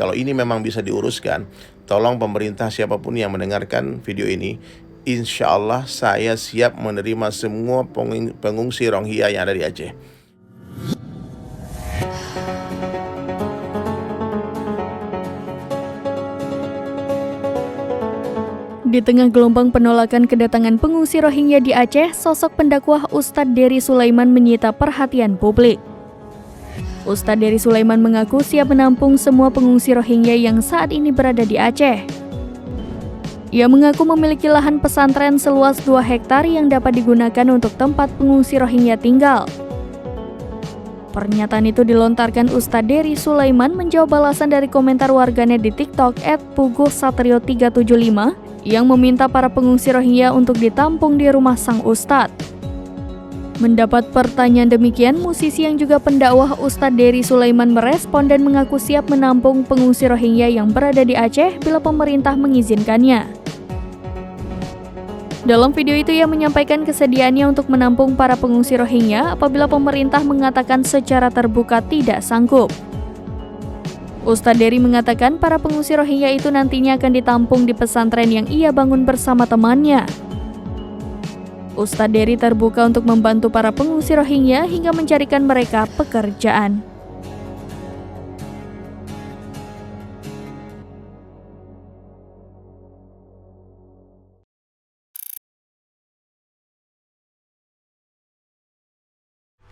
Kalau ini memang bisa diuruskan, tolong pemerintah siapapun yang mendengarkan video ini, insya Allah saya siap menerima semua pengungsi Rohingya yang ada di Aceh. Di tengah gelombang penolakan kedatangan pengungsi Rohingya di Aceh, sosok pendakwah Ustadz Dery Sulaiman menyita perhatian publik. Ustadz Dery Sulaiman mengaku siap menampung semua pengungsi Rohingya yang saat ini berada di Aceh. Ia mengaku memiliki lahan pesantren seluas 2 hektar yang dapat digunakan untuk tempat pengungsi Rohingya tinggal. Pernyataan itu dilontarkan Ustadz Dery Sulaiman menjawab balasan dari komentar warganet di TikTok @puguhsatrio375 yang meminta para pengungsi Rohingya untuk ditampung di rumah sang Ustadz. Mendapat pertanyaan demikian, musisi yang juga pendakwah Ustadz Dery Sulaiman merespon dan mengaku siap menampung pengungsi Rohingya yang berada di Aceh bila pemerintah mengizinkannya. Dalam video itu ia menyampaikan kesediaannya untuk menampung para pengungsi Rohingya apabila pemerintah mengatakan secara terbuka tidak sanggup. Ustadz Dery mengatakan para pengungsi Rohingya itu nantinya akan ditampung di pesantren yang ia bangun bersama temannya. Ustadz Dery terbuka untuk membantu para pengungsi Rohingya hingga mencarikan mereka pekerjaan.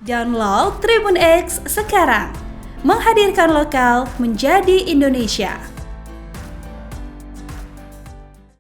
Download Tribun X sekarang, menghadirkan lokal menjadi Indonesia.